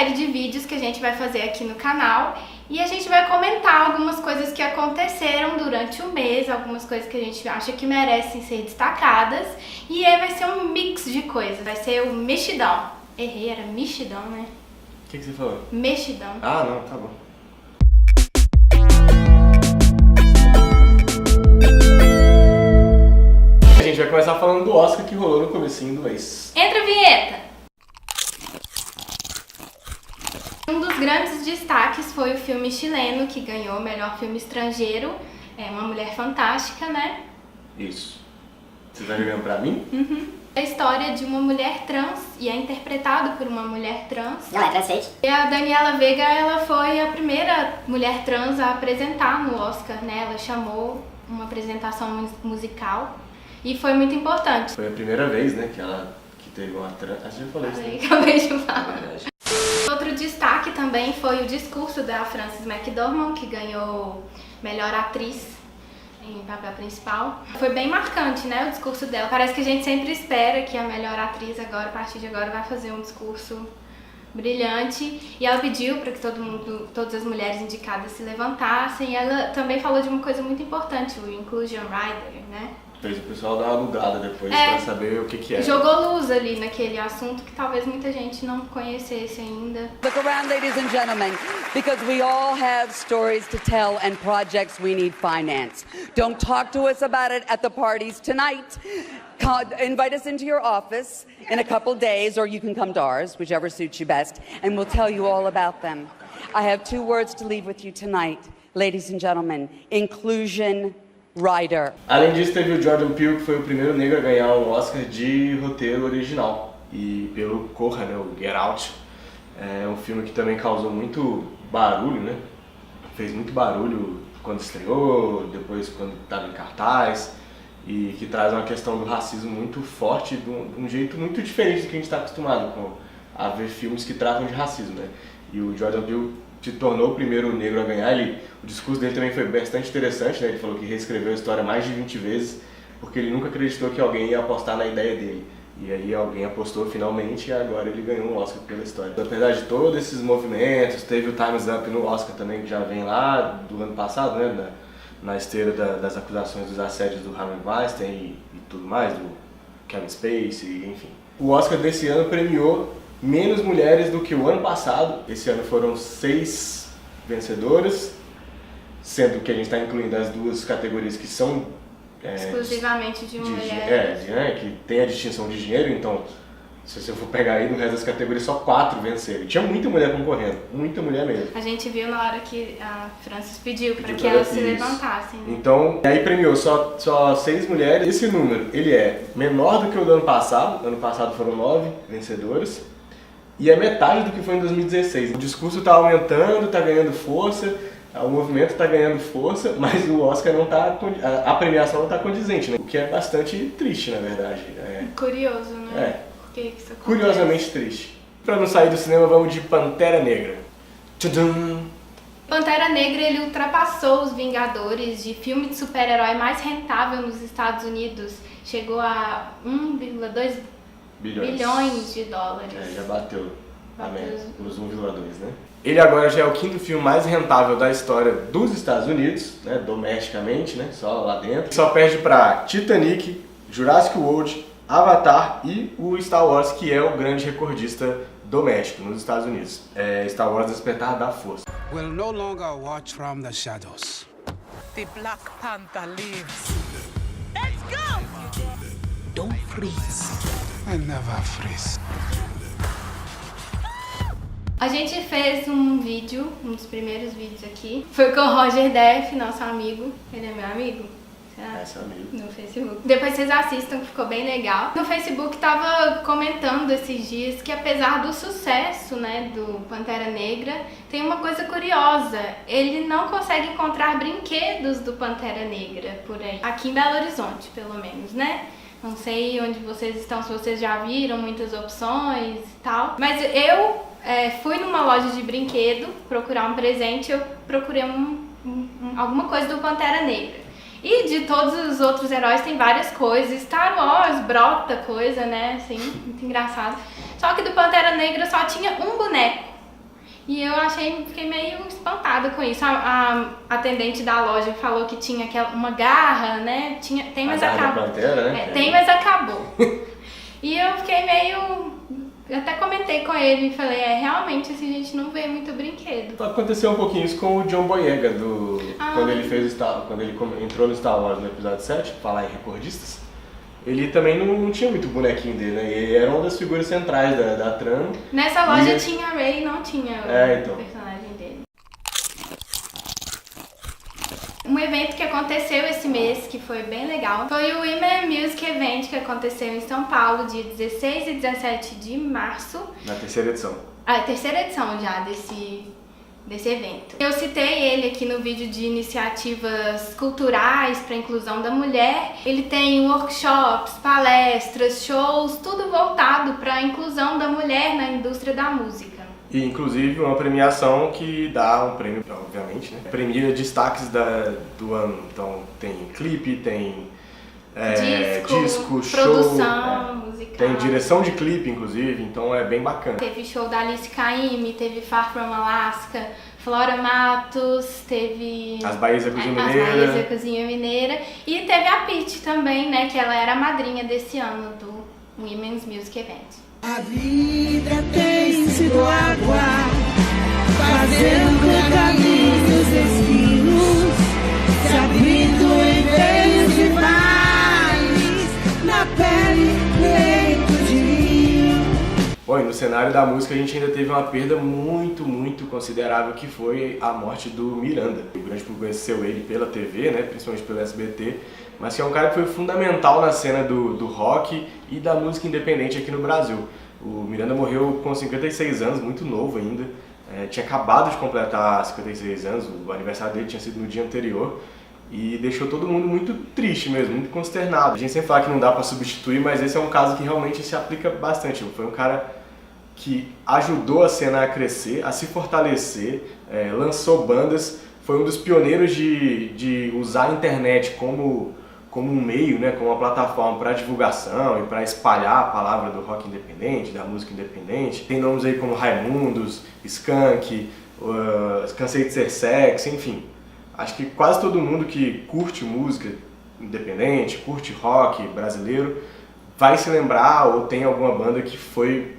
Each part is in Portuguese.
série de vídeos que a gente vai fazer aqui no canal e a gente vai comentar algumas coisas que aconteceram durante o mês, algumas coisas que a gente acha que merecem ser destacadas, e aí vai ser um mix de coisas, vai ser o mexidão. Errei, era mexidão, né? O que você falou? Mexidão. Ah, não, tá bom. A gente vai começar falando do Oscar que rolou no comecinho do mês. Entra a vinheta! Um dos grandes destaques foi o filme chileno, que ganhou o melhor filme estrangeiro. É Uma Mulher Fantástica, né? Isso. Você tá jogando pra mim? Uhum. É a história de uma mulher trans, e é interpretado por uma mulher trans. Não é francês? E a Daniela Veiga, ela foi a primeira mulher trans a apresentar no Oscar, né? Ela chamou uma apresentação musical e foi muito importante. Foi a primeira vez, né, que teve uma trans... Acho que eu falei isso, né? Acabei de falar. É verdade. Outro destaque também foi o discurso da Frances McDormand, que ganhou melhor atriz em papel principal. Foi bem marcante, né, o discurso dela. Parece que a gente sempre espera que a melhor atriz agora, a partir de agora, vai fazer um discurso brilhante. E ela pediu para que todas as mulheres indicadas se levantassem. E ela também falou de uma coisa muito importante, o Inclusion Rider, né? Fez o pessoal dar uma bugada depois pra saber o que é. Jogou luz ali naquele assunto que talvez muita gente não conhecesse ainda. Look around, ladies and gentlemen, because we all have stories to tell and projects we need finance. Don't talk to us about it at the parties tonight. Invite us into your office in a couple days, or you can come to ours, whichever suits you best, and we'll tell you all about them. I have 2 words to leave with you tonight, ladies and gentlemen. Inclusion Rider. Além disso, teve o Jordan Peele, que foi o primeiro negro a ganhar um Oscar de roteiro original. E pelo Corra, né, o Get Out. É um filme que também causou muito barulho, né? Fez muito barulho quando estreou, depois quando estava em cartaz. E que traz uma questão do racismo muito forte, de um jeito muito diferente do que a gente está acostumado a ver filmes que tratam de racismo, né? E o Jordan Peele se tornou o primeiro negro a ganhar. O discurso dele também foi bastante interessante, né? Ele falou que reescreveu a história mais de 20 vezes, porque ele nunca acreditou que alguém ia apostar na ideia dele. E aí alguém apostou finalmente, e agora ele ganhou um Oscar pela história. Apesar de todos esses movimentos, teve o Time's Up no Oscar também, que já vem lá do ano passado, né? Na esteira das acusações dos assédios do Harvey Weinstein e tudo mais, do Kevin Spacey, enfim. O Oscar desse ano premiou menos mulheres do que o ano passado. Esse ano foram 6 vencedoras, sendo que a gente está incluindo as 2 categorias que são exclusivamente de mulheres. Que tem a distinção de gênero. Então, se você for pegar aí no resto das categorias, só 4 venceram. Tinha muita mulher concorrendo, muita mulher mesmo. A gente viu na hora que a Frances pediu para que elas se levantassem. Então, aí premiou só 6 mulheres. Esse número, ele é menor do que o do ano passado. Ano passado foram 9 vencedoras. E é metade do que foi em 2016. O discurso está aumentando, está ganhando força, o movimento está ganhando força, mas o Oscar não está, a premiação não está condizente, né? O que é bastante triste, na verdade. Curioso, né? Por que isso acontece? Curiosamente triste. Para não sair do cinema, vamos de Pantera Negra. Tchadam! Pantera Negra, ele ultrapassou os Vingadores de filme de super-herói mais rentável nos Estados Unidos. Chegou a 1,2 bilhões de dólares. Já bateu os 1,2, né? Ele agora já é o 5º filme mais rentável da história dos Estados Unidos, né? Domesticamente, né? Só lá dentro. Só perde para Titanic, Jurassic World, Avatar e o Star Wars, que é o grande recordista doméstico nos Estados Unidos. Star Wars Despertar da Força. Will no longer watch from the shadows. The Black Panther lives. Let's go! Don't freeze. I never freeze. A gente fez um vídeo, um dos primeiros vídeos aqui. Foi com o Roger Def, nosso amigo. Ele é meu amigo? É seu amigo. No Facebook. Depois vocês assistam, que ficou bem legal. No Facebook tava comentando esses dias que apesar do sucesso, né, do Pantera Negra, tem uma coisa curiosa. Ele não consegue encontrar brinquedos do Pantera Negra por aí. Aqui em Belo Horizonte, pelo menos, né? Não sei onde vocês estão, se vocês já viram muitas opções e tal. Mas eu fui numa loja de brinquedo procurar um presente, eu procurei alguma coisa do Pantera Negra. E de todos os outros heróis tem várias coisas. Star Wars brota coisa, né? Assim, muito engraçado. Só que do Pantera Negra só tinha um boneco. E eu fiquei meio espantada com isso. A atendente da loja falou que tinha uma garra, né? Tem, mas acabou. Pantera, né? Tem, mas acabou. E eu fiquei meio... Eu até comentei com ele e falei, realmente assim, a gente não vê muito brinquedo. Aconteceu um pouquinho isso com o John Boyega, quando ele entrou no Star Wars no episódio 7, falar em recordistas. Ele também não tinha muito bonequinho dele, né? Ele era uma das figuras centrais da trama. Nessa loja tinha a Rey, não tinha o personagem dele. Um evento que aconteceu esse mês, que foi bem legal, foi o Women Music Event, que aconteceu em São Paulo, dia 16 e 17 de março. Na terceira edição. A terceira edição já desse evento. Eu citei ele aqui no vídeo de iniciativas culturais para a inclusão da mulher. Ele tem workshops, palestras, shows, tudo voltado para a inclusão da mulher na indústria da música. E inclusive uma premiação que dá um prêmio, obviamente, né? Premia destaques do ano. Então tem clipe, tem disco, produção show, musical. Tem direção de clipe, inclusive, então é bem bacana. Teve show da Alice Caymmi, teve Far From Alaska, Flora Matos, teve As Bahias da Cozinha As Mineira. Bahias da Cozinha Mineira. E teve a Pitty também, né, que ela era a madrinha desse ano do Women's Music Event. A vida tem sido água, fazendo caminhos espinhos, se abrindo em veios de vales, na pele, leito de vinho. Bom, e no cenário da música a gente ainda teve uma perda muito, muito considerável, que foi a morte do Miranda. O grande público conheceu ele pela TV, né, principalmente pelo SBT, mas que é um cara que foi fundamental na cena do rock e da música independente aqui no Brasil. O Miranda morreu com 56 anos, muito novo ainda, tinha acabado de completar 56 anos, o aniversário dele tinha sido no dia anterior, e deixou todo mundo muito triste mesmo, muito consternado. A gente sempre fala que não dá para substituir, mas esse é um caso que realmente se aplica bastante. Foi um cara que ajudou a cena a crescer, a se fortalecer, lançou bandas, foi um dos pioneiros de usar a internet como um meio, né, como uma plataforma para divulgação e para espalhar a palavra do rock independente, da música independente. Tem nomes aí como Raimundos, Skank, Cansei de Ser Sexy, enfim. Acho que quase todo mundo que curte música independente, curte rock brasileiro, vai se lembrar ou tem alguma banda que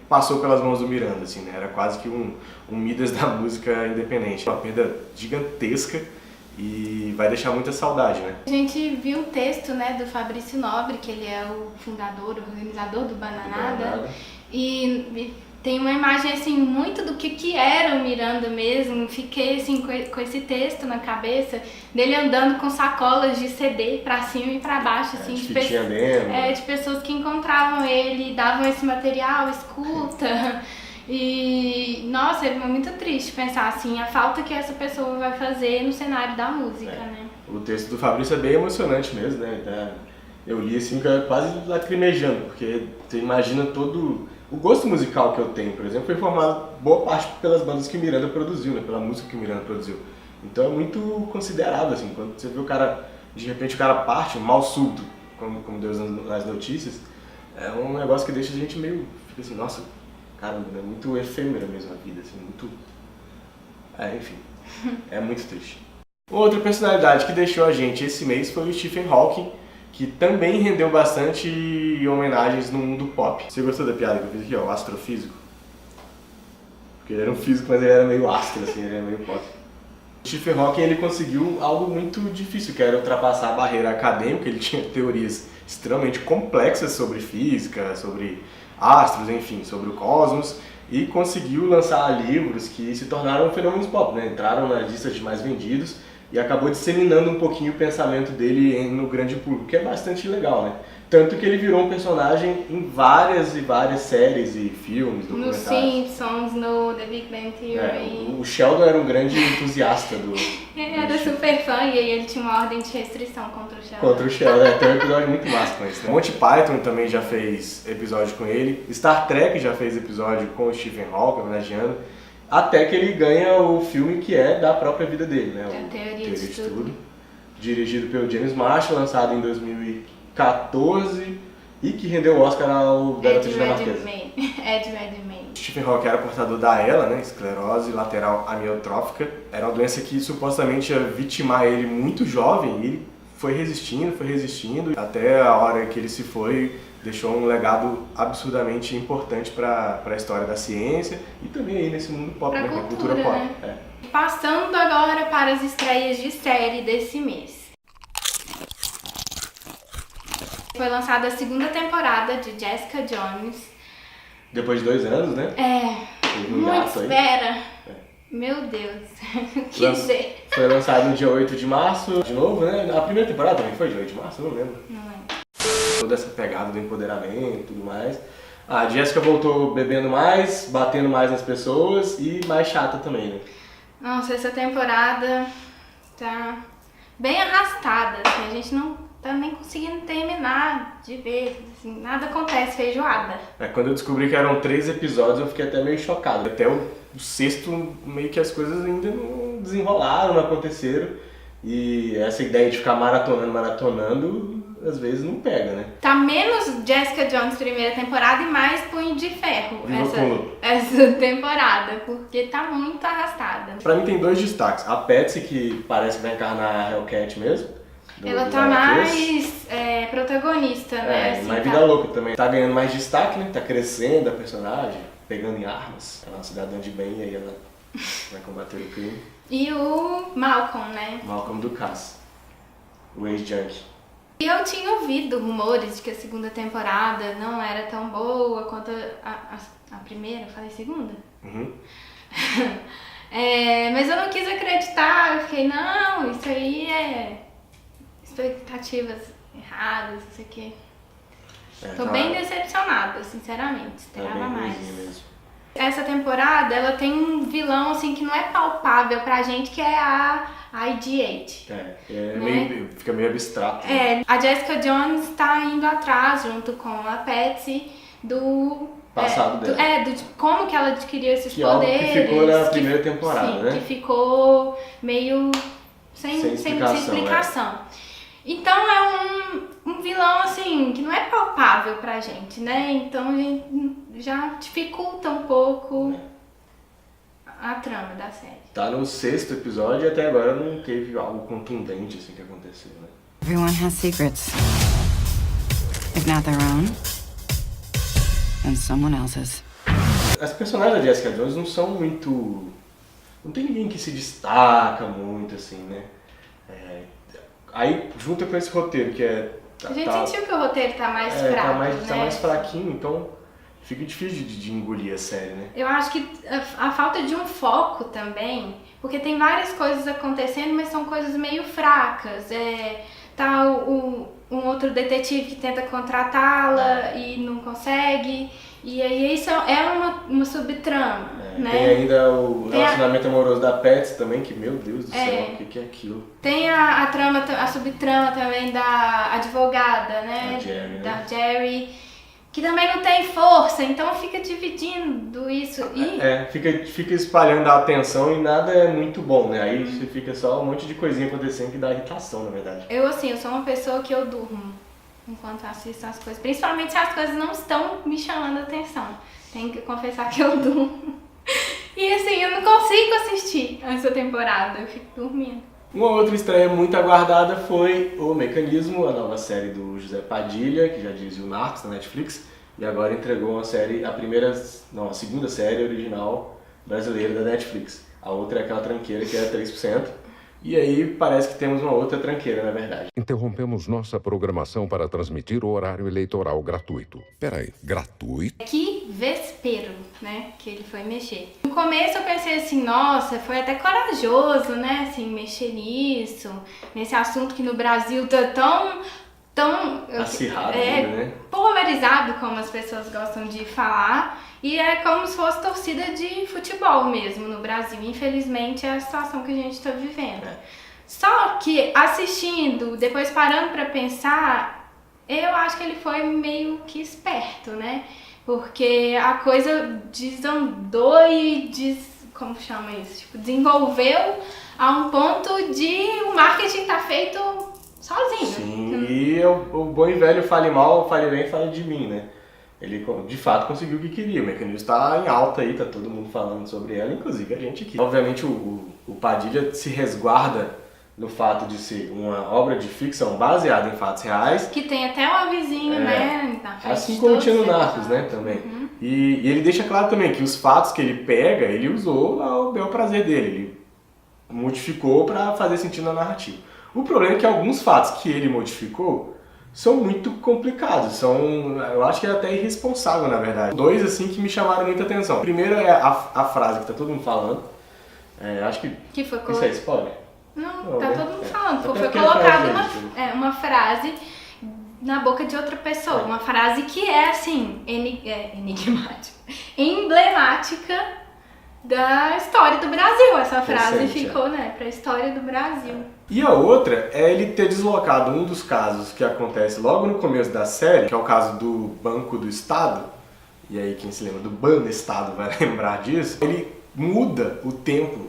passou pelas mãos do Miranda, assim, né? Era quase que um Midas da música independente. Uma perda gigantesca e vai deixar muita saudade, né? A gente viu um texto, né, do Fabrício Nobre, que ele é o fundador, o organizador do Bananada, e tem uma imagem, assim, muito do que era o Miranda mesmo. Fiquei, assim, com esse texto na cabeça, dele andando com sacolas de CD pra cima e pra baixo, assim, de pessoas que encontravam ele, davam esse material, escuta. E, nossa, é muito triste pensar, assim, a falta que essa pessoa vai fazer no cenário da música, né? O texto do Fabrício é bem emocionante mesmo, né? Eu li, assim, quase lacrimejando, porque você imagina todo... O gosto musical que eu tenho, por exemplo, foi formado boa parte pelas bandas que o Miranda produziu, né? Pela música que o Miranda produziu. Então é muito considerável, assim, quando você vê o cara, de repente o cara parte, mal súbito, como deu nas notícias, é um negócio que deixa a gente meio, fica assim, nossa, cara, é muito efêmera mesmo a vida, assim, muito... enfim, é muito triste. Outra personalidade que deixou a gente esse mês foi o Stephen Hawking, que também rendeu bastante homenagens no mundo pop. Você gostou da piada que eu fiz aqui, ó, o astrofísico? Porque ele era um físico, mas ele era meio astro, assim, ele era meio pop. O Stephen Hawking, ele conseguiu algo muito difícil, que era ultrapassar a barreira acadêmica. Ele tinha teorias extremamente complexas sobre física, sobre astros, enfim, sobre o cosmos, e conseguiu lançar livros que se tornaram fenômenos pop, né? Entraram nas listas de mais vendidos e acabou disseminando um pouquinho o pensamento dele no grande público, que é bastante legal, né? Tanto que ele virou um personagem em várias e várias séries e filmes, documentários. No Simpsons, no The Big Bang Theory. O Sheldon era um grande entusiasta do... Ele era super fã e aí ele tinha uma ordem de restrição contra o Sheldon. Contra o Sheldon, tem um episódio muito massa com isso, né? Monty Python também já fez episódio com ele, Star Trek já fez episódio com o Stephen Hawking, homenageando, até que ele ganha o filme que é da própria vida dele, né? A Teoria de Tudo. Dirigido pelo James Marshall, lançado em 2014 e que rendeu o Oscar ao Garoto Dinamarquesa. Ed Redmayne. Stephen Hawking era portador da ELA, né, esclerose lateral amiotrófica. Era uma doença que supostamente ia vitimar ele muito jovem e ele foi resistindo, até a hora que ele se foi, deixou um legado absurdamente importante para a história da ciência e também aí nesse mundo pop, pra né, cultura pop. Né? Passando agora para as estreias de série desse mês. Foi lançada a segunda temporada de Jessica Jones. Depois de 2 anos, né? Muita espera. Meu Deus, que dizer. Foi lançado no dia 8 de março, de novo, né? A primeira temporada também foi dia 8 de março, eu não lembro. Não lembro. Toda essa pegada do empoderamento e tudo mais. A Jessica voltou bebendo mais, batendo mais nas pessoas e mais chata também, né? Nossa, essa temporada tá bem arrastada, assim, a gente não tá nem conseguindo terminar de ver, assim, nada acontece, feijoada. Quando eu descobri que eram 3 episódios, eu fiquei até meio chocado. Até o 6º, meio que as coisas ainda não desenrolaram, não aconteceram. E essa ideia de ficar maratonando, às vezes não pega, né? Tá menos Jessica Jones primeira temporada e mais Punho de Ferro essa temporada, porque tá muito arrastada. Pra mim tem 2 destaques. A Patsy, que parece que vai encarnar a Hellcat mesmo. Ela tá mais protagonista, né? Assim, mais vida louca também. Tá ganhando mais destaque, né? Tá crescendo a personagem, pegando em armas. Ela é uma cidadã de bem e aí ela vai combater o crime. E o Malcolm, né? Malcolm Ducasse, o ex-junkie. E eu tinha ouvido rumores de que a segunda temporada não era tão boa quanto a primeira, eu falei segunda? Uhum. Mas eu não quis acreditar, eu fiquei, não, isso aí é expectativas erradas, não sei o quê. Tô bem decepcionada, sinceramente, esperava mais. Mesmo. Essa temporada, ela tem um vilão, assim, que não é palpável pra gente, que é a IG-8. Né? Fica meio abstrato. A Jessica Jones tá indo atrás, junto com a Patsy, do passado dela. De como que ela adquiriu esses que poderes. Que ficou na primeira temporada, sim, né? que ficou meio sem explicação. Então é um vilão, assim, que não é palpável pra gente, né? Então a gente já dificulta um pouco a trama da série. Tá no 6º episódio e até agora não teve algo contundente assim que aconteceu, né? Everyone has secrets. If not their own, then someone else's. As personagens da Jessica Jones não são muito... Não tem ninguém que se destaca muito, assim, né? Aí, junto com esse roteiro, que é... A gente sentiu que o roteiro tá mais fraco, né? Tá mais fraquinho, então fica difícil de engolir a série, né? Eu acho que a falta de um foco também, porque tem várias coisas acontecendo, mas são coisas meio fracas. Tá um outro detetive que tenta contratá-la e não consegue, e aí isso é uma subtrama, né? Tem ainda o relacionamento amoroso da Patsy também, que, meu Deus do céu, o que é aquilo? Tem a subtrama também da advogada, né? Da Jerry, que também não tem força, então fica dividindo isso. Fica espalhando a atenção e nada é muito bom, né? Aí você fica só um monte de coisinha acontecendo que dá irritação, na verdade. Eu sou uma pessoa que eu durmo enquanto assisto as coisas, principalmente se as coisas não estão me chamando a atenção. Tenho que confessar que eu durmo. E assim, eu não consigo assistir essa temporada, eu fico dormindo. Uma outra estreia muito aguardada foi O Mecanismo, a nova série do José Padilha, que já dirigiu Narcos na Netflix, e agora entregou a segunda série original brasileira da Netflix. A outra é aquela tranqueira que é 3%, e aí parece que temos uma outra tranqueira, na verdade. Interrompemos nossa programação para transmitir o horário eleitoral gratuito. Peraí, gratuito? Que vespeiro, né, que ele foi mexer. No começo eu pensei assim, nossa, foi até corajoso, né, assim, mexer nisso, nesse assunto que no Brasil tá tão acirrado, né? Polarizado, como as pessoas gostam de falar, e é como se fosse torcida de futebol mesmo no Brasil. Infelizmente é a situação que a gente está vivendo. Só que assistindo, depois parando para pensar, eu acho que ele foi meio que esperto, né? Porque a coisa desandou e como chama isso? Tipo, desenvolveu a um ponto de o marketing tá feito sozinho. Sim, e o bom e velho fale mal, fale bem, fale de mim, né? ele de fato conseguiu o que queria. O Mecanismo está em alta aí, tá todo mundo falando sobre ela, inclusive a gente aqui. Obviamente o Padilha se resguarda no fato de ser uma obra de ficção baseada em fatos reais. Que tem até um avisinho, né? Na frente Assim de como todos tinha no eles. Narcos, né, também. E ele deixa claro também que os fatos que ele pega, ele usou ao bel prazer dele. Ele modificou para fazer sentido na narrativa. O problema é que alguns fatos que ele modificou são muito complicados, eu acho que é até irresponsável, na verdade. Dois, assim, que me chamaram muita atenção. Primeiro é a frase que tá todo mundo falando. Acho que foi isso é spoiler? Não, tá né? todo mundo falando. Até Foi porque colocada é uma frase na boca de outra pessoa. Uma frase que é, assim, enigmática, emblemática da história do Brasil. Essa frase Recente, ficou, né, pra história do Brasil. E a outra é ele ter deslocado um dos casos que acontece logo no começo da série, que é o caso do Banco do Estado, e aí quem se lembra do Banestado vai lembrar disso. Ele muda o tempo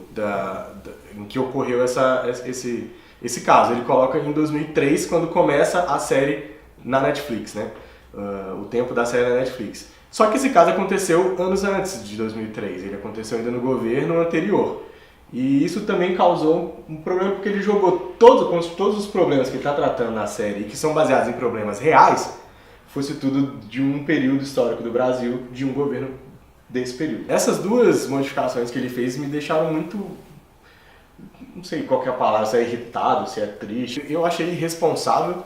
em que ocorreu esse caso. Ele coloca em 2003, quando começa a série na Netflix, né? O tempo da série na Netflix. Só que esse caso aconteceu anos antes de 2003, ele aconteceu ainda no governo anterior. E isso também causou um problema porque ele jogou todos os problemas que ele está tratando na série, e que são baseados em problemas reais, fosse tudo de um período histórico do Brasil, de um governo desse período. Essas duas modificações que ele fez me deixaram muito, não sei qual que é a palavra, se é irritado, se é triste. Eu achei irresponsável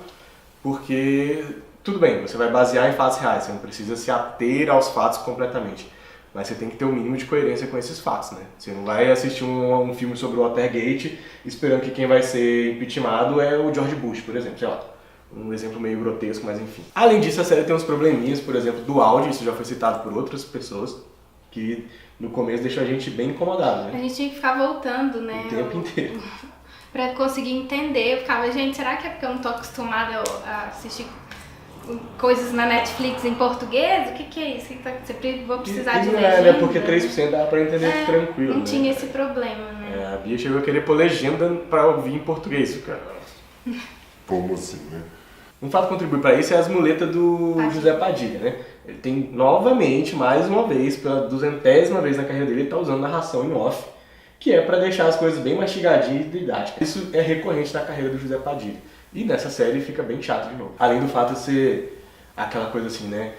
porque, tudo bem, você vai basear em fatos reais, você não precisa se ater aos fatos completamente. Mas você tem que ter um mínimo de coerência com esses fatos, né? Você não vai assistir um filme sobre o Watergate esperando que quem vai ser impeachmentado é o George Bush, por exemplo, sei lá. Um exemplo meio grotesco, mas enfim. Além disso, a série tem uns probleminhas, por exemplo, do áudio, isso já foi citado por outras pessoas, que no começo deixou a gente bem incomodado, né? A gente tinha que ficar voltando, né? O tempo inteiro. Pra conseguir entender. Eu ficava, gente, será que é porque eu não tô acostumada a assistir coisas na Netflix em português? O que é isso? Vou precisar de legenda. Não é, né? Porque 3% dá pra entender tranquilo. Não tinha né? esse problema, né? A Bia chegou a querer pôr legenda pra ouvir em português, cara. Como assim, né? Um fato que contribui para isso é as muletas do José Padilha, né? Ele tem novamente, mais uma vez, pela 200ª vez na carreira dele, ele tá usando narração em off, que é para deixar as coisas bem mastigadinhas e didáticas. Isso é recorrente na carreira do José Padilha. E nessa série fica bem chato de novo. Além do fato de ser aquela coisa assim, né?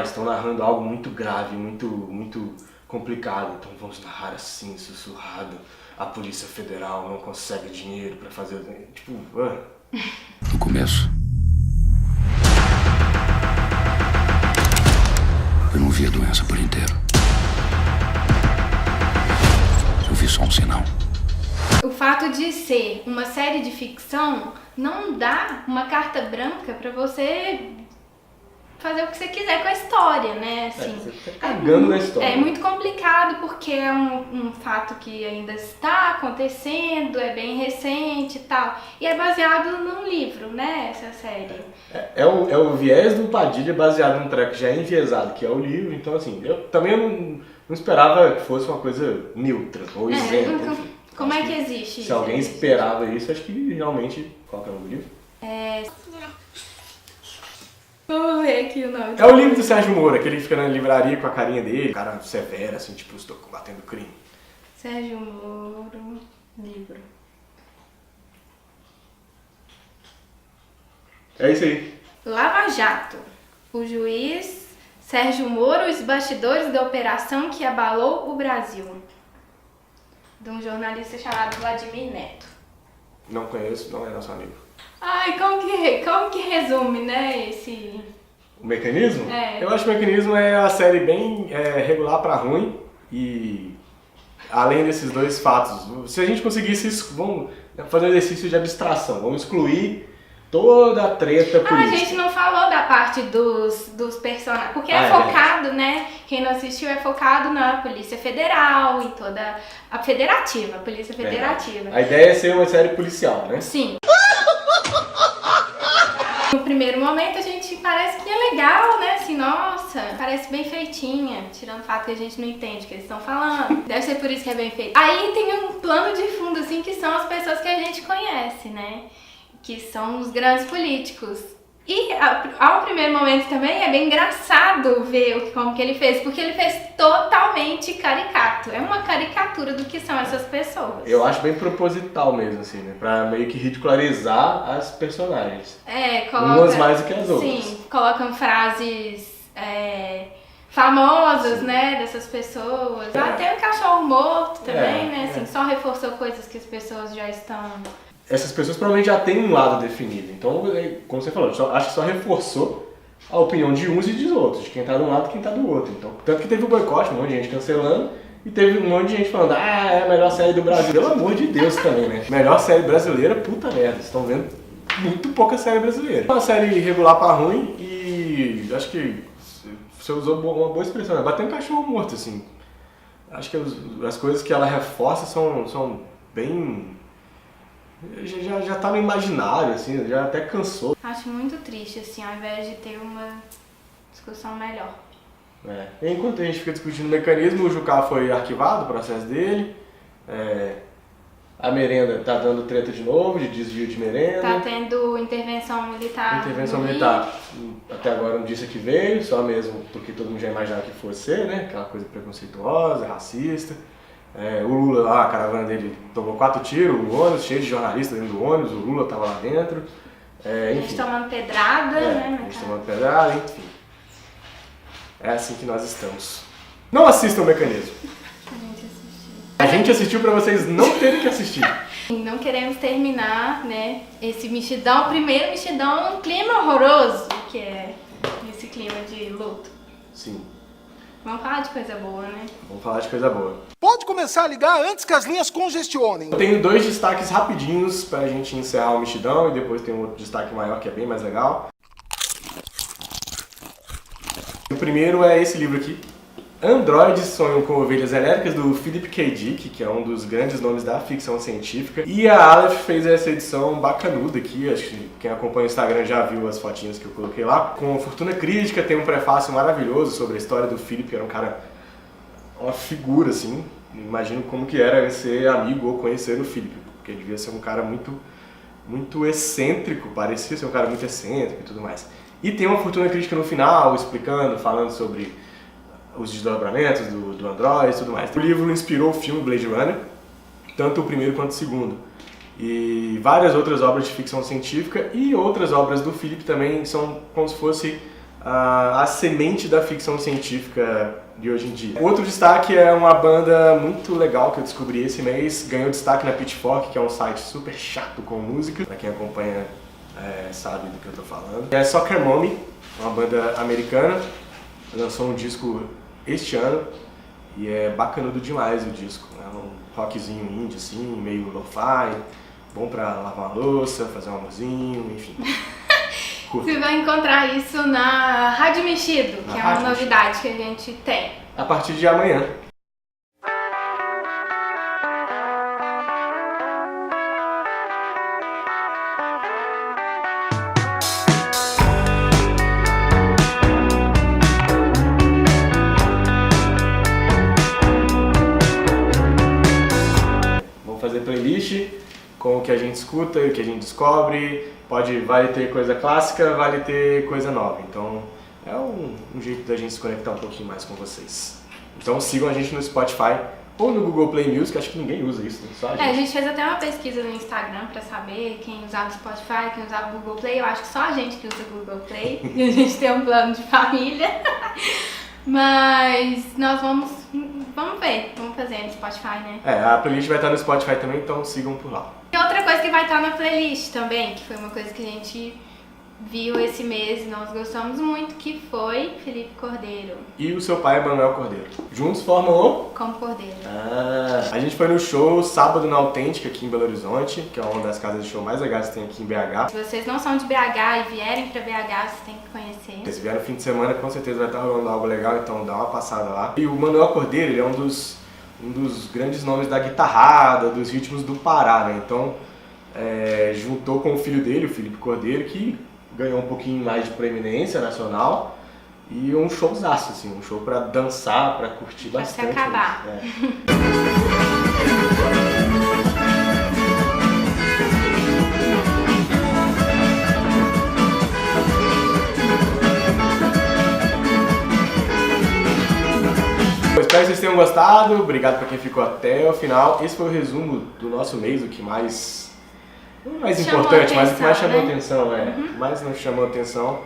Estão narrando algo muito grave, muito complicado, então vamos narrar assim, sussurrado. A Polícia Federal não consegue dinheiro para fazer... Tipo, No começo, eu não vi a doença por inteiro. Eu vi só um sinal. O fato de ser uma série de ficção não dá uma carta branca pra você fazer o que você quiser com a história, né? Assim, você tá cagando na história. É muito complicado porque é um fato que ainda está acontecendo, é bem recente e tal. E é baseado num livro, né? Essa série. É o viés do Padilha baseado num treco que já é enviesado, que é o livro. Então, assim, eu também não esperava que fosse uma coisa neutra ou isenta. Enfim. Como é que existe isso? Se alguém esperava isso, acho que realmente... Qual que é o nome do livro? Vamos ver aqui o nome. É o livro do Sérgio Moro, que ele fica na livraria com a carinha dele, cara severo, assim, tipo, estou combatendo crime. Sérgio Moro, livro. É isso aí. Lava Jato. O juiz Sérgio Moro, os bastidores da operação que abalou o Brasil. De um jornalista chamado Vladimir Neto. Não conheço, não é nosso amigo. Ai, como que resume, né, esse... O Mecanismo? Eu acho que o Mecanismo é a série bem regular pra ruim e além desses dois fatos, se a gente conseguisse, vamos fazer um exercício de abstração, vamos excluir toda a treta política. A gente não falou da parte dos personagens, porque é focado, né, quem não assistiu é focado na Polícia Federal e toda a federativa, a Polícia Federativa. A ideia é ser uma série policial, né? Sim. No primeiro momento a gente parece que é legal, né? Assim, nossa, parece bem feitinha, tirando o fato que a gente não entende o que eles estão falando. Deve ser por isso que é bem feito. Aí tem um plano de fundo, assim, que são as pessoas que a gente conhece, né? Que são os grandes políticos. E ao primeiro momento também é bem engraçado ver como que ele fez, porque ele fez totalmente caricato. É uma caricatura do que são essas pessoas. Eu acho bem proposital mesmo, assim, né? Pra meio que ridicularizar as personagens. Coloca, umas mais do que as outras. Sim, colocam frases famosas, né, dessas pessoas. Até o cachorro morto também, né? Assim, só reforçou coisas que as pessoas já estão... Essas pessoas provavelmente já têm um lado definido. Então, como você falou, acho que só reforçou a opinião de uns e de outros, de quem tá de um lado e quem tá do outro. Então, tanto que teve o boicote, um monte de gente cancelando, e teve um monte de gente falando, é a melhor série do Brasil. Pelo amor de Deus também, né? Melhor série brasileira, puta merda. Vocês estão vendo muito pouca série brasileira. Uma série regular pra ruim e acho que você usou uma boa expressão, né? Bater um cachorro morto, assim. Acho que as coisas que ela reforça são bem... Já tá no imaginário, assim, já até cansou. Acho muito triste, assim, ao invés de ter uma discussão melhor. Enquanto a gente fica discutindo o mecanismo, o Jucá foi arquivado, o processo dele. A merenda tá dando treta de novo, de desvio de merenda. Tá tendo intervenção militar. Intervenção militar. Até agora não disse que veio, só mesmo porque todo mundo já imaginava que fosse ser, né? Aquela coisa preconceituosa, racista. O Lula lá, a caravana dele tomou 4 tiros, o ônibus cheio de jornalistas dentro do ônibus, o Lula tava lá dentro. A gente tomando pedrada, né? A gente tomando pedrada, enfim. É assim que nós estamos. Não assistam o mecanismo. A gente assistiu pra vocês não terem que assistir. Não queremos terminar, né, esse primeiro mexidão, num clima horroroso, que é esse clima de luto. Sim. Vamos falar de coisa boa, né? Vamos falar de coisa boa. Pode começar a ligar antes que as linhas congestionem. Eu tenho 2 destaques rapidinhos pra gente encerrar o mexidão e depois tem um outro destaque maior que é bem mais legal. O primeiro é esse livro aqui, Androides Sonham com Ovelhas Elétricas, do Philip K. Dick, que é um dos grandes nomes da ficção científica. E a Aleph fez essa edição bacanuda aqui, acho que quem acompanha o Instagram já viu as fotinhas que eu coloquei lá. Com fortuna crítica, tem um prefácio maravilhoso sobre a história do Philip, que era um cara, uma figura assim. Imagino como que era ser amigo ou conhecer o Philip, porque ele devia ser um cara muito excêntrico, parecia ser um cara muito excêntrico e tudo mais. E tem uma fortuna crítica no final, explicando, falando sobre os desdobramentos do Android e tudo mais. O livro inspirou o filme Blade Runner, tanto o primeiro quanto o segundo. E várias outras obras de ficção científica e outras obras do Philip também são como se fosse a semente da ficção científica de hoje em dia. Outro destaque é uma banda muito legal que eu descobri esse mês, ganhou destaque na Pitchfork, que é um site super chato com música, pra quem acompanha sabe do que eu tô falando. É Soccer Mommy, uma banda americana, lançou um disco este ano e é bacanudo demais o disco. É um rockzinho indie assim, meio lo-fi, bom pra lavar uma louça, fazer um amorzinho, enfim. Você vai encontrar isso na Rádio Mexido, que é uma novidade que a gente tem. A partir de amanhã. Fazer playlist com o que a gente escuta e o que a gente descobre. Vale ter coisa clássica, vale ter coisa nova. Então é um jeito da gente se conectar um pouquinho mais com vocês. Então sigam a gente no Spotify ou no Google Play Music, acho que ninguém usa isso, né? Só a gente. A gente fez até uma pesquisa no Instagram pra saber quem usava o Spotify, quem usava o Google Play. Eu acho que só a gente que usa o Google Play e a gente tem um plano de família. Mas nós vamos ver, vamos fazer no Spotify, né? A playlist vai estar no Spotify também, então sigam por lá. E outra coisa que vai estar na playlist também, que foi uma coisa que a gente viu esse mês e nós gostamos muito, que foi Felipe Cordeiro. E o seu pai, Manuel Cordeiro. Juntos formam o... Como Cordeiro. A gente foi no show sábado na Autêntica, aqui em Belo Horizonte, que é uma das casas de show mais legais que tem aqui em BH. Se vocês não são de BH e vierem pra BH, vocês têm que conhecer. Se vier no fim de semana, com certeza vai estar rolando algo legal, então dá uma passada lá. E o Manuel Cordeiro, ele é um dos grandes nomes da guitarrada, dos ritmos do Pará, né? Então, juntou com o filho dele, o Felipe Cordeiro, que ganhou um pouquinho mais de proeminência nacional. E um showzaço, assim, um show pra dançar, pra curtir bastante. Pra se acabar. espero que vocês tenham gostado. Obrigado pra quem ficou até o final. Esse foi o resumo do nosso mês, o que mais... Não é mais importante, mas o que mais chamou atenção, mais nos chamou atenção.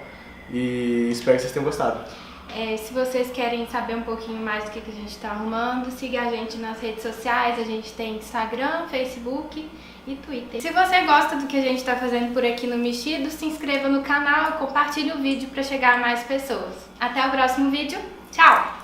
E espero que vocês tenham gostado. Se vocês querem saber um pouquinho mais do que a gente está arrumando, siga a gente nas redes sociais. A gente tem Instagram, Facebook e Twitter. Se você gosta do que a gente está fazendo por aqui no Mexido, se inscreva no canal e compartilhe o vídeo para chegar a mais pessoas. Até o próximo vídeo. Tchau!